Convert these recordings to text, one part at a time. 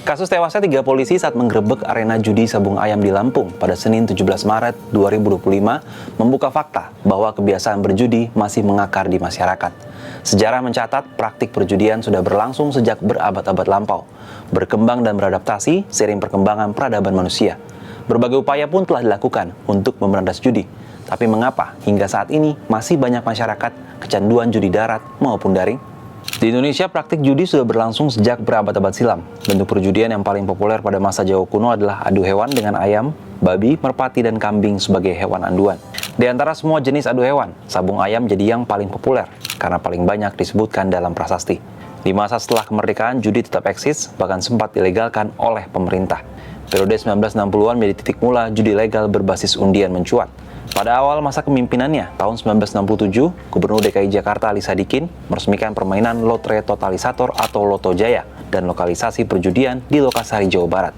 Kasus tewasnya 3 polisi saat menggerebek arena judi sabung ayam di Lampung pada Senin 17 Maret 2025 membuka fakta bahwa kebiasaan berjudi masih mengakar di masyarakat. Sejarah mencatat praktik perjudian sudah berlangsung sejak berabad-abad lampau, berkembang dan beradaptasi seiring perkembangan peradaban manusia. Berbagai upaya pun telah dilakukan untuk memberantas judi. Tapi mengapa hingga saat ini masih banyak masyarakat kecanduan judi darat maupun daring? Di Indonesia, praktik judi sudah berlangsung sejak berabad-abad silam. Bentuk perjudian yang paling populer pada masa Jawa kuno adalah adu hewan dengan ayam, babi, merpati, dan kambing sebagai hewan anduan. Di antara semua jenis adu hewan, sabung ayam jadi yang paling populer karena paling banyak disebutkan dalam prasasti. Di masa setelah kemerdekaan, judi tetap eksis, bahkan sempat dilegalkan oleh pemerintah. Periode 1960-an menjadi titik mula judi legal berbasis undian mencuat. Pada awal masa kepemimpinannya, tahun 1967, Gubernur DKI Jakarta Ali Sadikin meresmikan permainan lotre totalisator atau Loto Jaya dan lokalisasi perjudian di Lokasari, Jawa Barat.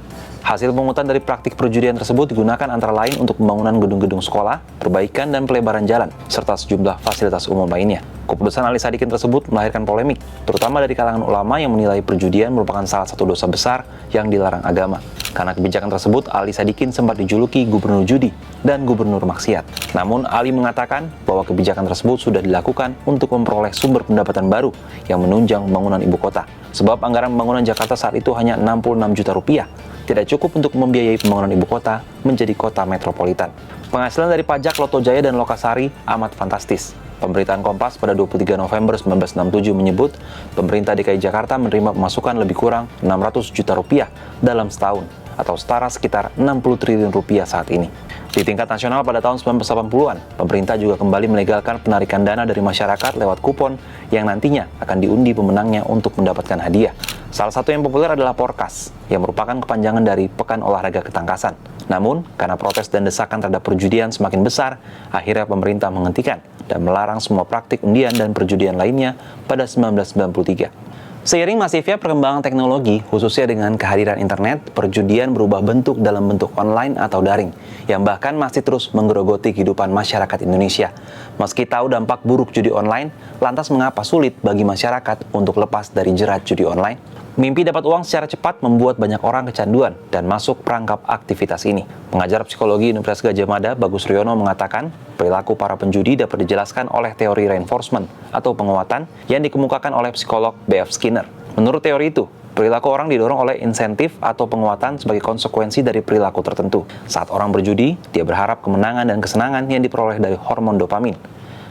Hasil pungutan dari praktik perjudian tersebut digunakan antara lain untuk pembangunan gedung-gedung sekolah, perbaikan dan pelebaran jalan, serta sejumlah fasilitas umum lainnya. Keputusan Ali Sadikin tersebut melahirkan polemik, terutama dari kalangan ulama yang menilai perjudian merupakan salah satu dosa besar yang dilarang agama. Karena kebijakan tersebut, Ali Sadikin sempat dijuluki Gubernur Judi dan Gubernur Maksiat. Namun, Ali mengatakan bahwa kebijakan tersebut sudah dilakukan untuk memperoleh sumber pendapatan baru yang menunjang pembangunan ibu kota. Sebab anggaran pembangunan Jakarta saat itu hanya 66 juta rupiah, tidak cukup untuk membiayai pembangunan ibu kota menjadi kota metropolitan. Penghasilan dari pajak Loto Jaya dan Lokasari amat fantastis. Pemberitaan Kompas pada 23 November 1967 menyebut pemerintah DKI Jakarta menerima pemasukan lebih kurang 600 juta rupiah dalam setahun, atau setara sekitar 60 triliun rupiah saat ini. Di tingkat nasional pada tahun 1980-an, pemerintah juga kembali melegalkan penarikan dana dari masyarakat lewat kupon yang nantinya akan diundi pemenangnya untuk mendapatkan hadiah. Salah satu yang populer adalah Porkas, yang merupakan kepanjangan dari Pekan Olahraga Ketangkasan. Namun, karena protes dan desakan terhadap perjudian semakin besar, akhirnya pemerintah menghentikan dan melarang semua praktik undian dan perjudian lainnya pada 1993. Seiring masifnya perkembangan teknologi, khususnya dengan kehadiran internet, perjudian berubah bentuk dalam bentuk online atau daring, yang bahkan masih terus menggerogoti kehidupan masyarakat Indonesia. Meski tahu dampak buruk judi online, lantas mengapa sulit bagi masyarakat untuk lepas dari jerat judi online? Mimpi dapat uang secara cepat membuat banyak orang kecanduan dan masuk perangkap aktivitas ini. Pengajar psikologi Universitas Gadjah Mada, Bagus Riono mengatakan, perilaku para penjudi dapat dijelaskan oleh teori reinforcement atau penguatan yang dikemukakan oleh psikolog B.F. Skinner. Menurut teori itu, perilaku orang didorong oleh insentif atau penguatan sebagai konsekuensi dari perilaku tertentu. Saat orang berjudi, dia berharap kemenangan dan kesenangan yang diperoleh dari hormon dopamin.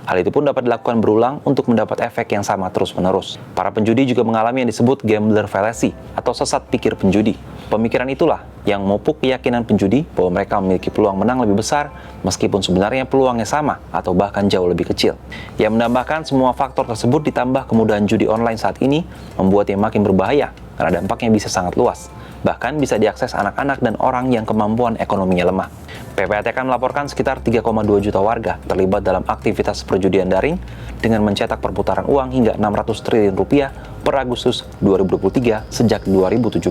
Hal itu pun dapat dilakukan berulang untuk mendapat efek yang sama terus-menerus. Para penjudi juga mengalami yang disebut gambler fallacy atau sesat pikir penjudi. Pemikiran itulah yang memupuk keyakinan penjudi bahwa mereka memiliki peluang menang lebih besar meskipun sebenarnya peluangnya sama atau bahkan jauh lebih kecil. Yang menambahkan semua faktor tersebut ditambah kemudahan judi online saat ini membuatnya makin berbahaya karena dampaknya bisa sangat luas. Bahkan bisa diakses anak-anak dan orang yang kemampuan ekonominya lemah. PPATK melaporkan sekitar 3,2 juta warga terlibat dalam aktivitas perjudian daring dengan mencetak perputaran uang hingga 600 triliun rupiah per Agustus 2023 sejak 2017.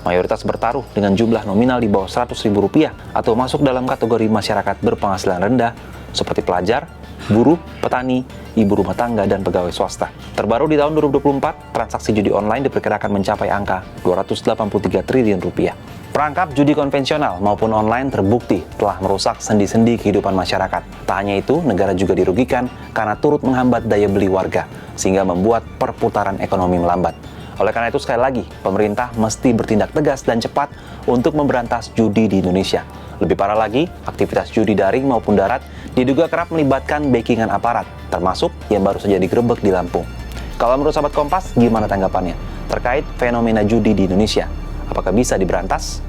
Mayoritas bertaruh dengan jumlah nominal di bawah 100 ribu rupiah atau masuk dalam kategori masyarakat berpenghasilan rendah seperti pelajar, buruh, petani, ibu rumah tangga, dan pegawai swasta. Terbaru di tahun 2024, transaksi judi online diperkirakan mencapai angka 283 triliun rupiah. Perangkap judi konvensional maupun online terbukti telah merusak sendi-sendi kehidupan masyarakat. Tak hanya itu, negara juga dirugikan karena turut menghambat daya beli warga, sehingga membuat perputaran ekonomi melambat. Oleh karena itu, sekali lagi, pemerintah mesti bertindak tegas dan cepat untuk memberantas judi di Indonesia. Lebih parah lagi, aktivitas judi daring maupun darat diduga kerap melibatkan backingan aparat, termasuk yang baru saja digerebek di Lampung. Kalau menurut sahabat Kompas, gimana tanggapannya terkait fenomena judi di Indonesia? Apakah bisa diberantas?